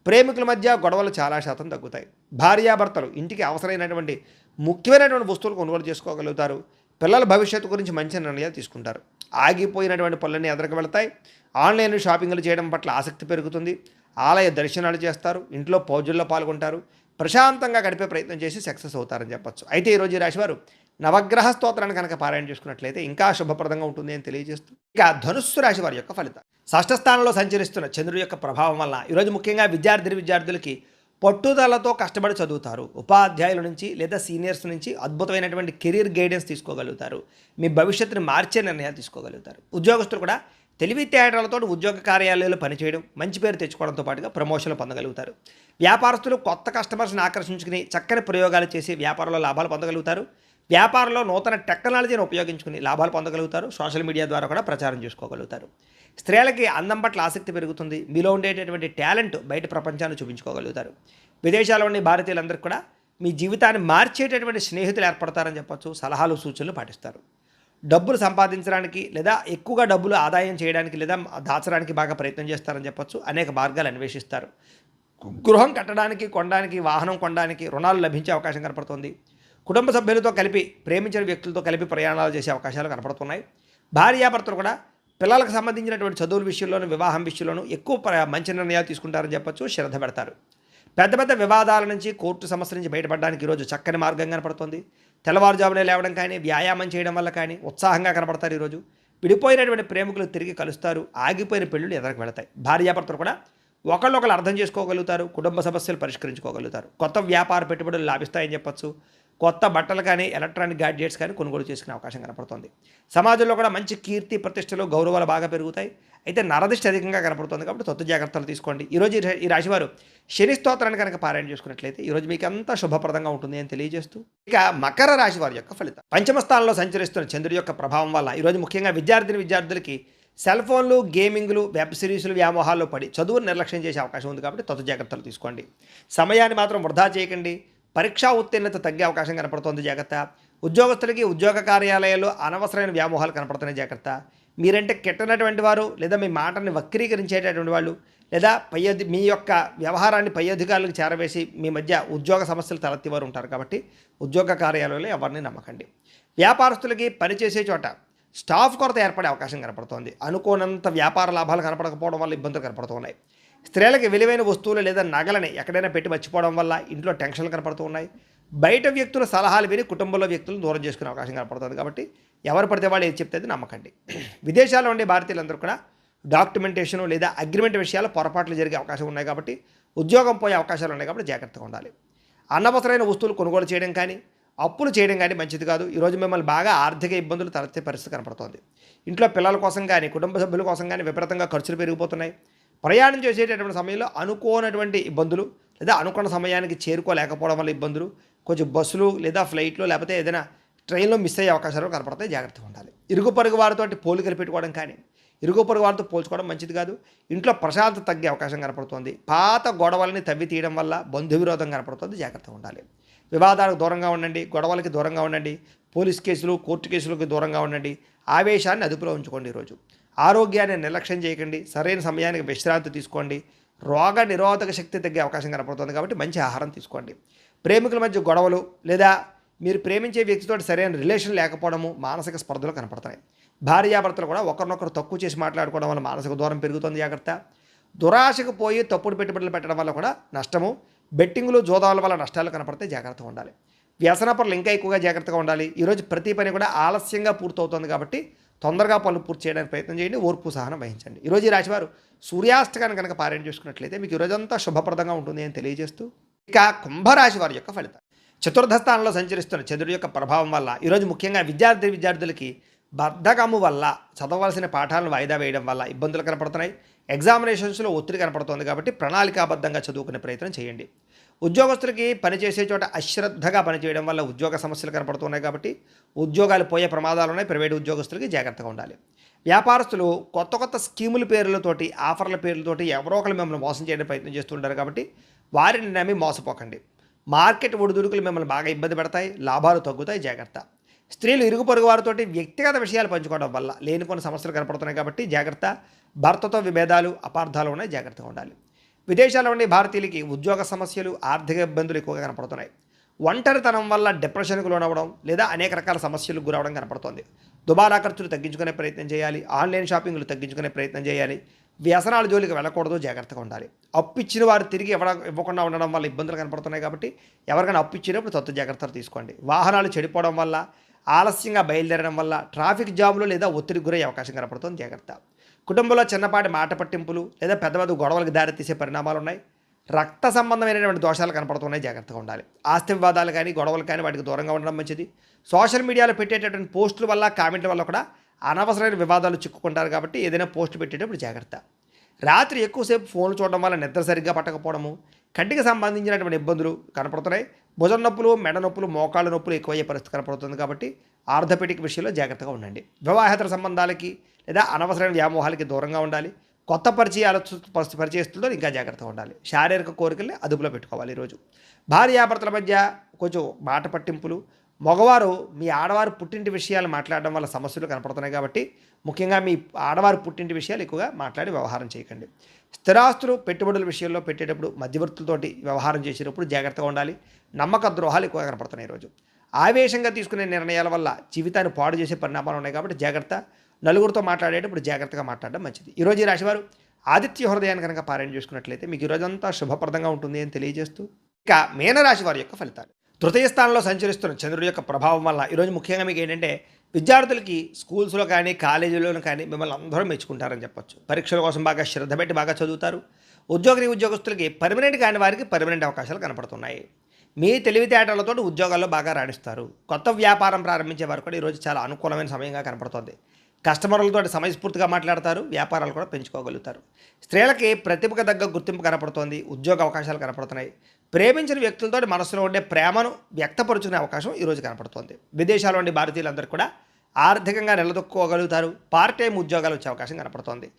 ప్రేమికుల మధ్య గొడవలు చాలా శాతం తగ్గుతాయి. భార్యాభర్తలు ఇంటికి అవసరమైనటువంటి ముఖ్యమైనటువంటి వస్తువులు కొనుగోలు చేసుకోగలుగుతారు. పిల్లల భవిష్యత్తు గురించి మంచి నిర్ణయాలు తీసుకుంటారు. ఆగిపోయినటువంటి పనులన్నీ ఎదురుకు వెళతాయి. ఆన్లైన్ షాపింగ్లు చేయడం పట్ల ఆసక్తి పెరుగుతుంది. ఆలయ దర్శనాలు చేస్తారు. ఇంట్లో పూజల్లో పాల్గొంటారు. ప్రశాంతంగా గడిపే ప్రయత్నం చేసి సక్సెస్ అవుతారని చెప్పొచ్చు. అయితే ఈరోజు ఈ రాశివారు నవగ్రహ స్తోత్రాన్ని కనుక పారాయణ చేసుకున్నట్లయితే ఇంకా శుభప్రదంగా ఉంటుంది అని తెలియజేస్తూ, ఇక ధనుస్సు రాశి వారి యొక్క ఫలితం. షష్ఠ స్థానంలో సంచరిస్తున్న చంద్రుడి యొక్క ప్రభావం వల్ల ఈరోజు ముఖ్యంగా విద్యార్థులకి పట్టుదలతో కష్టపడి చదువుతారు. ఉపాధ్యాయుల నుంచి లేదా సీనియర్స్ నుంచి అద్భుతమైనటువంటి కెరీర్ గైడెన్స్ తీసుకోగలుగుతారు. మీ భవిష్యత్తుని మార్చే నిర్ణయాలు తీసుకోగలుగుతారు. ఉద్యోగస్తులు కూడా తెలివితేటలతో ఉద్యోగ కార్యాలయాల్లో పనిచేయడం, మంచి పేరు తెచ్చుకోవడంతో పాటుగా ప్రమోషన్లు పొందగలుగుతారు. వ్యాపారస్తులు కొత్త కస్టమర్స్ని ఆకర్షించుకుని చక్కని ప్రయోగాలు చేసి వ్యాపారంలో లాభాలు పొందగలుగుతారు. వ్యాపారంలో నూతన టెక్నాలజీని ఉపయోగించుకుని లాభాలు పొందగలుగుతారు. సోషల్ మీడియా ద్వారా కూడా ప్రచారం చేసుకోగలుగుతారు. స్త్రీలకి అందం పట్ల ఆసక్తి పెరుగుతుంది. మీలో ఉండేటటువంటి టాలెంట్ బయట ప్రపంచాన్ని చూపించుకోగలుగుతారు. విదేశాల్లో ఉండే భారతీయులందరికీ కూడా మీ జీవితాన్ని మార్చేటటువంటి స్నేహితులు ఏర్పడతారని చెప్పొచ్చు. సలహాలు సూచనలు పాటిస్తారు. డబ్బులు సంపాదించడానికి లేదా ఎక్కువగా డబ్బులు ఆదాయం చేయడానికి లేదా దాచడానికి బాగా ప్రయత్నం చేస్తారని చెప్పొచ్చు. అనేక మార్గాలు అన్వేషిస్తారు. గృహం కట్టడానికి, కొనడానికి, వాహనం కొనడానికి రుణాలు లభించే అవకాశం కనపడుతుంది. కుటుంబ సభ్యులతో కలిపి, ప్రేమించిన వ్యక్తులతో కలిపి ప్రయాణాలు చేసే అవకాశాలు కనపడుతున్నాయి. భార్యాభర్తలు కూడా పిల్లలకు సంబంధించినటువంటి చదువుల విషయంలోనూ, వివాహం విషయంలోనూ ఎక్కువ మంచి నిర్ణయాలు తీసుకుంటారని చెప్పొచ్చు. శ్రద్ధ పెడతారు. పెద్ద పెద్ద వివాదాల నుంచి, కోర్టు సమస్య నుంచి బయటపడడానికి ఈరోజు చక్కని మార్గం కనపడుతుంది. తెల్లవారుజామునే లేవడం కానీ, వ్యాయామం చేయడం వల్ల కానీ ఉత్సాహంగా కనపడతారు. ఈరోజు విడిపోయినటువంటి ప్రేమికులు తిరిగి కలుస్తారు. ఆగిపోయిన పెళ్ళిళ్ళు ఎదురుకు వెళతాయి. భార్యాభర్తలు కూడా ఒకళ్ళొకరు అర్థం చేసుకోగలుగుతారు. కుటుంబ సమస్యలు పరిష్కరించుకోగలుగుతారు. కొత్త వ్యాపార పెట్టుబడులు లాభిస్తాయని చెప్పొచ్చు. కొత్త బట్టలు కానీ, ఎలక్ట్రానిక్ గ్యాడ్జెట్స్ కానీ కొనుగోలు చేసుకునే అవకాశం కనపడుతుంది. సమాజంలో కూడా మంచి కీర్తి, ప్రతిష్టలు, గౌరవాలు బాగా పెరుగుతాయి. అయితే నరదిష్టి అధికంగా కనపడుతుంది కాబట్టి తొత్తు జాగ్రత్తలు తీసుకోండి. ఈరోజు ఈ రాశివారు శని స్తోత్రాన్ని కనుక పారాయణ చేసుకున్నట్లయితే ఈరోజు మీకు అంతా శుభప్రదంగా ఉంటుంది అని తెలియజేస్తూ, ఇక మకర రాశి వారి యొక్క ఫలితం. పంచమ స్థానంలో సంచరిస్తున్న చంద్రుడి యొక్క ప్రభావం వల్ల ఈరోజు ముఖ్యంగా విద్యార్థులకి సెల్ ఫోన్లు, గేమింగ్లు, వెబ్ సిరీస్లు వ్యామోహాల్లో పడి చదువును నిర్లక్ష్యం చేసే అవకాశం ఉంది కాబట్టి తొత్తు జాగ్రత్తలు తీసుకోండి. సమయాన్ని మాత్రం వృధా చేయకండి. పరీక్షా ఉత్తీర్ణత తగ్గే అవకాశం కనపడుతుంది. జాగ్రత్త. ఉద్యోగస్తులకి ఉద్యోగ కార్యాలయాల్లో అనవసరమైన వ్యామోహాలు కనపడుతున్నాయి. జాగ్రత్త. మీరంటే కెట్టనటువంటి వారు లేదా మీ మాటని వక్రీకరించేటటువంటి వాళ్ళు లేదా మీ యొక్క వ్యవహారాన్ని పై అధికారులకు చేరవేసి మీ మధ్య ఉద్యోగ సమస్యలు తలెత్తివారు ఉంటారు కాబట్టి ఉద్యోగ కార్యాలయంలో ఎవరిని నమ్మకండి. వ్యాపారస్తులకి పనిచేసే చోట స్టాఫ్ కొరత ఏర్పడే అవకాశం కనపడుతోంది. అనుకోనంత వ్యాపార లాభాలు కనపడకపోవడం వల్ల ఇబ్బందులు కనపడుతున్నాయి. స్త్రీలకి విలువైన వస్తువులు లేదా నగలని ఎక్కడైనా పెట్టి మర్చిపోవడం వల్ల ఇంట్లో టెన్షన్లు కనపడుతూ ఉన్నాయి. బయట వ్యక్తుల సలహాలు విని కుటుంబంలో వ్యక్తులను దూరం చేసుకునే అవకాశం కనపడుతుంది కాబట్టి ఎవరు పడితే వాళ్ళు ఏది చెప్తే నమ్మకండి. విదేశాల్లో ఉండే భారతీయులందరూ కూడా డాక్యుమెంటేషన్ లేదా అగ్రిమెంట్ విషయాల్లో పొరపాట్లు జరిగే అవకాశం ఉన్నాయి కాబట్టి ఉద్యోగం పోయే అవకాశాలు ఉన్నాయి కాబట్టి జాగ్రత్తగా ఉండాలి. అనవసరమైన వస్తువులు కొనుగోలు చేయడం కానీ, అప్పులు చేయడం కానీ మంచిది కాదు. ఈరోజు మిమ్మల్ని బాగా ఆర్థిక ఇబ్బందులు తలెత్తే పరిస్థితి కనపడుతోంది. ఇంట్లో పిల్లల కోసం కానీ, కుటుంబ సభ్యుల కోసం కానీ విపరీతంగా ఖర్చులు పెరిగిపోతున్నాయి. ప్రయాణం చేసేటటువంటి సమయంలో అనుకోనటువంటి ఇబ్బందులు లేదా అనుకున్న సమయానికి చేరుకోలేకపోవడం వల్ల ఇబ్బందులు, కొంచెం బస్సులు లేదా ఫ్లైట్లు లేకపోతే ఏదైనా ట్రైన్లో మిస్ అయ్యే అవకాశాలు కనపడతాయి. జాగ్రత్తగా ఉండాలి. ఇరుగు పొరుగు వారితో పోలికలు పెట్టుకోవడం కానీ, ఇరుగు పొరుగు వారితో పోల్చుకోవడం మంచిది కాదు. ఇంట్లో ప్రశాంతత తగ్గే అవకాశం కనపడుతుంది. పాత గొడవలని తవ్వి తీయడం వల్ల బంధు విరోధం కనపడుతుంది. జాగ్రత్తగా ఉండాలి. వివాదాలకు దూరంగా ఉండండి. గొడవలకి దూరంగా ఉండండి. పోలీస్ కేసులు, కోర్టు కేసులకు దూరంగా ఉండండి. ఆవేశాన్ని అదుపులో ఉంచుకోండి. ఈరోజు ఆరోగ్యాన్ని నిర్లక్ష్యం చేయకండి. సరైన సమయానికి విశ్రాంతి తీసుకోండి. రోగ నిరోధక శక్తి తగ్గే అవకాశం కనపడుతుంది కాబట్టి మంచి ఆహారం తీసుకోండి. ప్రేమికుల మధ్య గొడవలు లేదా మీరు ప్రేమించే వ్యక్తితో సరైన రిలేషన్ లేకపోవడము, మానసిక స్పర్ధలు కనపడుతున్నాయి. భార్యాభర్తలు కూడా ఒకరినొకరు తక్కువ చేసి మాట్లాడుకోవడం వల్ల మానసిక దూరం పెరుగుతుంది. జాగ్రత్త. దురాశకు పోయి తప్పుడు పెట్టుబడులు పెట్టడం వల్ల కూడా నష్టము, బెట్టింగులు, జోదాల వల్ల నష్టాలు కనపడితే జాగ్రత్తగా ఉండాలి. వ్యసన పనులు ఇంకా ఎక్కువగా జాగ్రత్తగా ఉండాలి. ఈరోజు ప్రతి పని కూడా ఆలస్యంగా పూర్తవుతుంది కాబట్టి తొందరగా పనులు పూర్తి చేయడానికి ప్రయత్నం చేయండి. ఓర్పు సహనం వహించండి. ఈరోజు ఈ రాశివారు సూర్యాస్తకాన్ని కనుక పారాయణ చేసుకున్నట్లయితే మీకు ఈరోజంతా శుభప్రదంగా ఉంటుంది అని తెలియజేస్తూ, ఇక కుంభరాశి వారి యొక్క ఫలితం. చతుర్థ స్థానంలో సంచరిస్తున్న చంద్రుడి యొక్క ప్రభావం వల్ల ఈరోజు ముఖ్యంగా విద్యార్థులకి బద్ధకము వల్ల చదవలసిన పాఠాలను వాయిదా వేయడం వల్ల ఇబ్బందులు కనపడుతున్నాయి. ఎగ్జామినేషన్స్లో ఒత్తిడి కనపడుతుంది కాబట్టి ప్రణాళికాబద్ధంగా చదువుకునే ప్రయత్నం చేయండి. ఉద్యోగస్తులకి పనిచేసే చోట అశ్రద్ధగా పనిచేయడం వల్ల ఉద్యోగ సమస్యలు కనపడుతున్నాయి కాబట్టి ఉద్యోగాలు పోయే ప్రమాదాలు ఉన్నాయి. ప్రైవేటు ఉద్యోగస్తులకి జాగ్రత్తగా ఉండాలి. వ్యాపారస్తులు కొత్త కొత్త స్కీముల పేర్లతోటి ఆఫర్ల పేర్లతోటి ఎవరో ఒకరు మిమ్మల్ని మోసం చేయడం ప్రయత్నం చేస్తుంటారు కాబట్టి వారిని నమ్మి మోసపోకండి. మార్కెట్ ఒడిదుడుకులు మిమ్మల్ని బాగా ఇబ్బంది పెడతాయి. లాభాలు తగ్గుతాయి. జాగ్రత్త. స్త్రీలు ఇరుగు పొరుగు వారితోటి వ్యక్తిగత విషయాలు పంచుకోవడం వల్ల లేని కొన్ని సమస్యలు కనపడుతున్నాయి కాబట్టి జాగ్రత్త. భర్తతో విభేదాలు అపార్థాలు ఉన్నాయి. జాగ్రత్తగా ఉండాలి. విదేశాల్లో ఉండే భారతీయులకి ఉద్యోగ సమస్యలు ఆర్థిక ఇబ్బందులు ఎక్కువగా కనపడుతున్నాయి. ఒంటరితనం వల్ల డిప్రెషన్కు లోనవ్వడం లేదా అనేక రకాల సమస్యలకు గురవడం కనపడుతుంది. దుబారా ఖర్చులు తగ్గించుకునే ప్రయత్నం చేయాలి. ఆన్లైన్ షాపింగ్లు తగ్గించుకునే ప్రయత్నం చేయాలి. వ్యసనాల జోలికి వెళ్ళకూడదు. జాగ్రత్తగా ఉండాలి. అప్పు ఇచ్చిన వారు తిరిగి ఇవ్వకుండా ఉండడం వల్ల ఇబ్బందులు కనపడుతున్నాయి కాబట్టి ఎవరికైనా అప్పు ఇచ్చినప్పుడు తత్తు జాగ్రత్తలు తీసుకోండి. వాహనాలు చెడిపోవడం వల్ల ఆలస్యంగా బయలుదేరడం వల్ల ట్రాఫిక్ జాములు లేదా ఒత్తిడికి గురయ్యే అవకాశం కనపడుతుంది. జాగ్రత్త. కుటుంబంలో చిన్నపాటి మాట పట్టింపులు లేదా పెద్ద పెద్ద గొడవలకు దారితీసే పరిణామాలు ఉన్నాయి. రక్త సంబంధమైనటువంటి దోషాలు కనపడుతున్నాయి. జాగ్రత్తగా ఉండాలి. ఆస్తి వివాదాలు కానీ గొడవలు కానీ వాటికి దూరంగా ఉండడం మంచిది. సోషల్ మీడియాలో పెట్టేటటువంటి పోస్టుల వల్ల కామెంట్ల వల్ల కూడా అనవసరమైన వివాదాలు చిక్కుకుంటారు కాబట్టి ఏదైనా పోస్ట్ పెట్టేటప్పుడు జాగ్రత్త. రాత్రి ఎక్కువసేపు ఫోన్లు చూడడం వల్ల నిద్ర సరిగ్గా పట్టకపోవడము, కంటికి సంబంధించినటువంటి ఇబ్బందులు కనపడుతున్నాయి. భుజం నొప్పులు, మెడ నొప్పులు, మోకాళ్ళ నొప్పులు ఎక్కువయ్యే పరిస్థితి కనపడుతుంది కాబట్టి ఆర్థోపెడిక్ విషయంలో జాగ్రత్తగా ఉండండి. వివాహేతర సంబంధాలకి లేదా అనవసరమైన వ్యామోహాలకి దూరంగా ఉండాలి. కొత్త పరిచయస్తులతో ఇంకా జాగ్రత్తగా ఉండాలి. శారీరక కోరికల్ని అదుపులో పెట్టుకోవాలి. ఈరోజు భార్యాభర్తల మధ్య కొంచెం మాట పట్టింపులు, మగవారు మీ ఆడవారు పుట్టింటి విషయాలు మాట్లాడడం వల్ల సమస్యలు కనపడుతున్నాయి కాబట్టి ముఖ్యంగా మీ ఆడవారు పుట్టింటి విషయాలు ఎక్కువగా మాట్లాడి వ్యవహారం చేయకండి. స్థిరాస్తులు పెట్టుబడుల విషయంలో పెట్టేటప్పుడు మధ్యవర్తులతోటి వ్యవహారం చేసేటప్పుడు జాగ్రత్తగా ఉండాలి. నమ్మక ద్రోహాలు ఎక్కువగా కనపడుతున్నాయి. ఈరోజు ఆవేశంగా తీసుకునే నిర్ణయాల వల్ల జీవితాన్ని పాడు చేసే పరిణామాలు ఉన్నాయి కాబట్టి జాగ్రత్త. నలుగురితో మాట్లాడేటప్పుడు జాగ్రత్తగా మాట్లాడడం మంచిది. ఈరోజు ఈ రాశివారు ఆదిత్య హృదయాన్ని కనుక పారాయణ చేసుకున్నట్లయితే మీకు ఈరోజంతా శుభప్రదంగా ఉంటుంది అని తెలియజేస్తూ ఇక మీనరాశి వారి యొక్క ఫలితాలు. తృతీయ స్థానంలో సంచరిస్తున్న చంద్రుడి యొక్క ప్రభావం వల్ల ఈరోజు ముఖ్యంగా మీకు ఏంటంటే విద్యార్థులకి స్కూల్స్లో కానీ కాలేజీలోనూ కానీ మిమ్మల్ని అందరూ మెచ్చుకుంటారని చెప్పొచ్చు. పరీక్షల కోసం బాగా శ్రద్ధ పెట్టి బాగా చదువుతారు. ఉద్యోగస్తులకి పర్మనెంట్ కాని వారికి పర్మనెంట్ అవకాశాలు కనపడుతున్నాయి. మీ తెలివితేటలతో ఉద్యోగాల్లో బాగా రాణిస్తారు. కొత్త వ్యాపారం ప్రారంభించే వారు కూడా ఈరోజు చాలా అనుకూలమైన సమయంగా కనపడుతుంది. కస్టమర్లతో సమయస్ఫూర్తిగా మాట్లాడతారు. వ్యాపారాలు కూడా పెంచుకోగలుగుతారు. స్త్రీలకి ప్రతిభకు తగ్గ గుర్తింపు కనపడుతోంది. ఉద్యోగ అవకాశాలు కనపడుతున్నాయి. ప్రేమించిన వ్యక్తులతో మనసులో ఉండే ప్రేమను వ్యక్తపరుచుకునే అవకాశం ఈరోజు కనపడుతోంది. విదేశాల్లో ఉండే భారతీయులందరూ కూడా ఆర్థికంగా నిలదొక్కుకోగలుగుతారు. పార్ట్ టైం ఉద్యోగాలు వచ్చే అవకాశం కనపడుతోంది.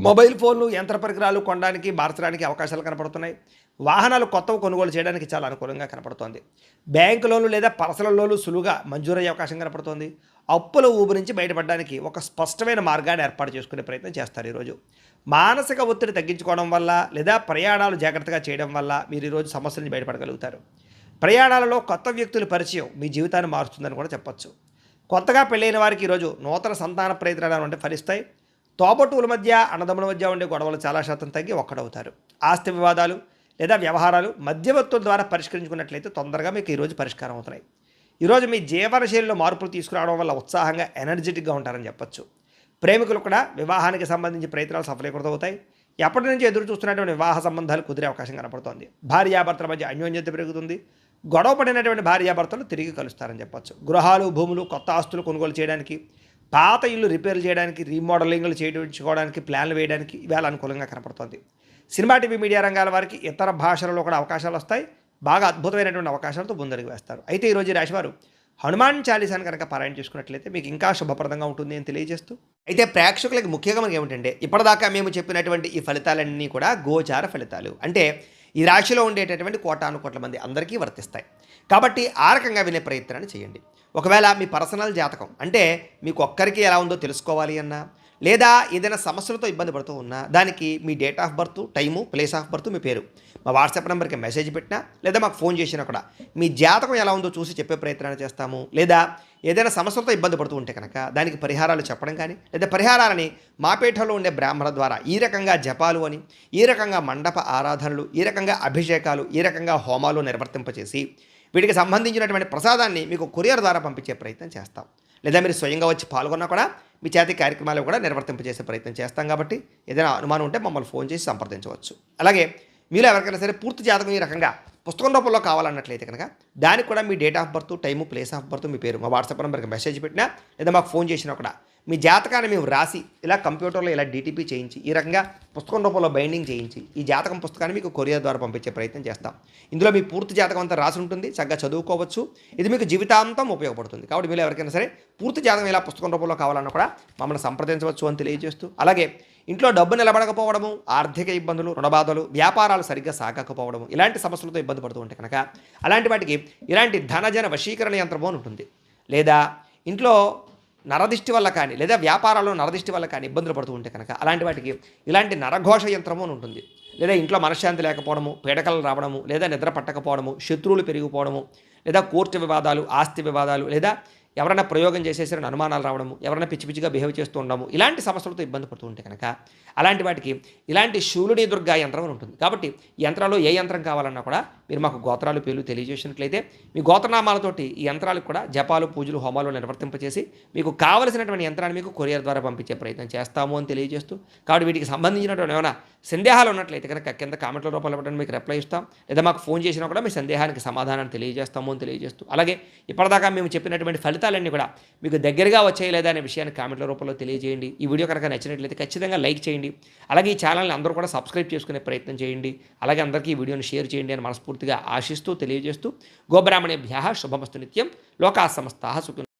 మొబైల్ ఫోన్లు, యంత్ర పరికరాలు కొనడానికి మార్చడానికి అవకాశాలు కనపడుతున్నాయి. వాహనాలు కొత్తవి కొనుగోలు చేయడానికి చాలా అనుకూలంగా కనపడుతోంది. బ్యాంకు లోన్లు లేదా పర్సనల్ లోన్లు సులువుగా మంజూరయ్యే అవకాశం కనపడుతోంది. అప్పుల ఊబి నుంచి బయటపడడానికి ఒక స్పష్టమైన మార్గాన్ని ఏర్పాటు చేసుకునే ప్రయత్నం చేస్తారు. ఈరోజు మానసిక ఒత్తిడి తగ్గించుకోవడం వల్ల లేదా ప్రయాణాలు జాగ్రత్తగా చేయడం వల్ల మీరు ఈరోజు సమస్యల నుంచి బయటపడగలుగుతారు. ప్రయాణాలలో కొత్త వ్యక్తుల పరిచయం మీ జీవితాన్ని మారుస్తుందని కూడా చెప్పచ్చు. కొత్తగా పెళ్ళైన వారికి ఈరోజు నూతన సంతాన ప్రయత్నాలు అంటే ఫలిస్తాయి. తోబట్టువుల మధ్య, అన్నదమ్ముల మధ్య ఉండే గొడవలు చాలా శాతం తగ్గి ఒక్కడవుతారు. ఆస్తి వివాదాలు లేదా వ్యవహారాలు మధ్యవర్తుల ద్వారా పరిష్కరించుకున్నట్లయితే తొందరగా మీకు ఈరోజు పరిష్కారం అవుతున్నాయి. ఈరోజు మీ జీవనశైలిలో మార్పులు తీసుకురావడం వల్ల ఉత్సాహంగా ఎనర్జెటిక్గా ఉంటారని చెప్పచ్చు. ప్రేమికులు కూడా వివాహానికి సంబంధించి ప్రయత్నాలు సఫలీకృతమవుతాయి. ఎప్పటి నుంచి ఎదురు చూస్తున్నటువంటి వివాహ సంబంధాలు కుదిరే అవకాశం కనపడుతోంది. భార్యాభర్తల మధ్య అన్యోన్యత పెరుగుతుంది. గొడవ పడినటువంటి భార్యాభర్తలు తిరిగి కలుస్తారని చెప్పచ్చు. గృహాలు, భూములు, కొత్త ఆస్తులు కొనుగోలు చేయడానికి, పాత ఇల్లు రిపేర్లు చేయడానికి, రీమోడలింగ్లు చేయించుకోవడానికి, ప్లాన్లు వేయడానికి ఇవాళ అనుకూలంగా కనపడుతోంది. సినిమా, టీవీ, మీడియా రంగాల వారికి ఇతర భాషలలో కూడా అవకాశాలు వస్తాయి. బాగా అద్భుతమైనటువంటి అవకాశాలతో ముందడుగు వేస్తారు. అయితే ఈరోజు ఈ రాశివారు హనుమాన్ చాలీసాను కనుక పారాయణ చేసుకున్నట్లయితే మీకు ఇంకా శుభప్రదంగా ఉంటుంది అని తెలియజేస్తూ అయితే ప్రేక్షకులకి ముఖ్యంగా మనకి ఏమిటంటే ఇప్పటిదాకా మేము చెప్పినటువంటి ఈ ఫలితాలన్నీ కూడా గోచార ఫలితాలు. అంటే ఈ రాశిలో ఉండేటటువంటి కోటాను కోట్ల మంది అందరికీ వర్తిస్తాయి. కాబట్టి ఆ రకంగా వినే ప్రయత్నాన్ని చేయండి. ఒకవేళ మీ పర్సనల్ జాతకం అంటే మీకు ఒక్కరికి ఎలా ఉందో తెలుసుకోవాలి అన్నా, లేదా ఏదైనా సమస్యలతో ఇబ్బంది పడుతూ ఉన్నా దానికి మీ date of birth, time, place of birth, మీ పేరు మా వాట్సాప్ నెంబర్కి మెసేజ్ పెట్టినా లేదా మాకు ఫోన్ చేసినా కూడా మీ జాతకం ఎలా ఉందో చూసి చెప్పే ప్రయత్నాన్ని చేస్తాము. లేదా ఏదైనా సమస్యలతో ఇబ్బంది పడుతూ ఉంటే కనుక దానికి పరిహారాలు చెప్పడం కానీ, లేదా పరిహారాలని మా పీఠంలో ఉండే బ్రాహ్మణ ద్వారా ఈ రకంగా జపాలు అని, ఈ రకంగా మండప ఆరాధనలు, ఈ రకంగా అభిషేకాలు, ఈ రకంగా హోమాలు నిర్వర్తింపచేసి వీటికి సంబంధించినటువంటి ప్రసాదాన్ని మీకు కొరియర్ ద్వారా పంపించే ప్రయత్నం చేస్తాం. లేదా మీరు స్వయంగా వచ్చి పాల్గొన్నా కూడా మీ చేతి కార్యక్రమాలు కూడా నిర్వర్తింపజేసే ప్రయత్నం చేస్తాం. కాబట్టి ఏదైనా అనుమానం ఉంటే మమ్మల్ని ఫోన్ చేసి సంప్రదించవచ్చు. అలాగే మీలో ఎవరికైనా సరే పూర్తి జాతకం ఈ రకంగా పుస్తకం రూపంలో కావాలన్నట్లయితే కనుక దానికి కూడా మీ date of birth, time, place of birth, మీ పేరు మా వాట్సాప్ నెంబర్కి మెసేజ్ పెట్టినా లేదా మాకు ఫోన్ చేసినా కూడా మీ జాతకాన్ని మేము రాసి ఇలా కంప్యూటర్లో ఇలా డీటీపీ చేయించి ఈ రకంగా పుస్తకం రూపంలో బైండింగ్ చేయించి ఈ జాతకం పుస్తకాన్ని మీకు కొరియర్ ద్వారా పంపించే ప్రయత్నం చేస్తాం. ఇందులో మీ పూర్తి జాతకం అంతా రాసి ఉంటుంది, చక్కగా చదువుకోవచ్చు. ఇది మీకు జీవితాంతం ఉపయోగపడుతుంది. కాబట్టి మీరు ఎవరికైనా సరే పూర్తి జాతకం ఇలా పుస్తకం రూపంలో కావాలన్నా కూడా మమ్మల్ని సంప్రదించవచ్చు అని తెలియజేస్తూ, అలాగే ఇంట్లో డబ్బు నిలబడకపోవడము, ఆర్థిక ఇబ్బందులు, రుణబాధలు, వ్యాపారాలు సరిగ్గా సాగకపోవడము, ఇలాంటి సమస్యలతో ఇబ్బంది పడుతూ ఉంటే కనుక అలాంటి వాటికి ఇలాంటి ధనజన వశీకరణ యంత్రము అని ఉంటుంది. లేదా ఇంట్లో నరదిష్టి వల్ల కానీ లేదా వ్యాపారాల్లో నరదిష్టి వల్ల కానీ ఇబ్బందులు పడుతూ ఉంటే కనుక అలాంటి వాటికి ఇలాంటి నరఘోష యంత్రము అని ఉంటుంది. లేదా ఇంట్లో మనశ్శాంతి లేకపోవడము, పీడకలు రావడము, లేదా నిద్ర పట్టకపోవడము, శత్రువులు పెరిగిపోవడము, లేదా కోర్టు వివాదాలు, ఆస్తి వివాదాలు, లేదా ఎవరైనా ప్రయోగం చేసేసిన అనుమానాలు రావడము, ఎవరైనా పిచ్చి పిచ్చిగా బిహేవ్ చేస్తూ ఉండడము, ఇలాంటి సమస్యలతో ఇబ్బంది పడుతూ ఉంటే కనుక అలాంటి వాటికి ఇలాంటి శూలుని దుర్గా యంత్రం అని ఉంటుంది. కాబట్టి ఈ యంత్రాల్లో ఏ యంత్రం కావాలన్నా కూడా మీరు మాకు గోత్రాలు, పేర్లు తెలియజేసినట్లయితే మీ గోత్రనామాలతోటి ఈ యంత్రాలకు కూడా జపాలు, పూజలు, హోమాలు నిర్వర్తింపచేసి మీకు కావలసినటువంటి యంత్రాన్ని మీకు కొరియర్ ద్వారా పంపించే ప్రయత్నం చేస్తాము అని తెలియజేస్తూ, కాబట్టి వీటికి సంబంధించినటువంటి ఏమైనా సందేహాలు ఉన్నట్లయితే కనుక కింద కామెంట్ల రూపంలో పెట్టండి, మీకు రిప్లై ఇస్తాం. లేదా మాకు ఫోన్ చేసినా కూడా మీ సందేహానికి సమాధానాన్ని తెలియజేస్తాము అని తెలియజేస్తూ, అలాగే ఇప్పటిదాకా మేము చెప్పినటువంటి ఫలితాలన్నీ కూడా మీకు దగ్గరగా వచ్చాయి లేదా అనే విషయాన్ని కామెంట్ల రూపంలో తెలియజేయండి. ఈ వీడియో కనుక నచ్చినట్లయితే ఖచ్చితంగా లైక్ చేయండి. అలాగే ఈ ఛానల్ని అందరూ కూడా సబ్స్క్రైబ్ చేసుకునే ప్రయత్నం చేయండి. అలాగే అందరికీ ఈ వీడియోని షేర్ చేయండి అని మనస్ఫూర్తిగా ఆశిస్తూ తెలియజేస్తూ, గోబ్రాహ్మణేభ్యః శుభమస్తు నిత్యం, లోకాః సమస్తాః సుఖినో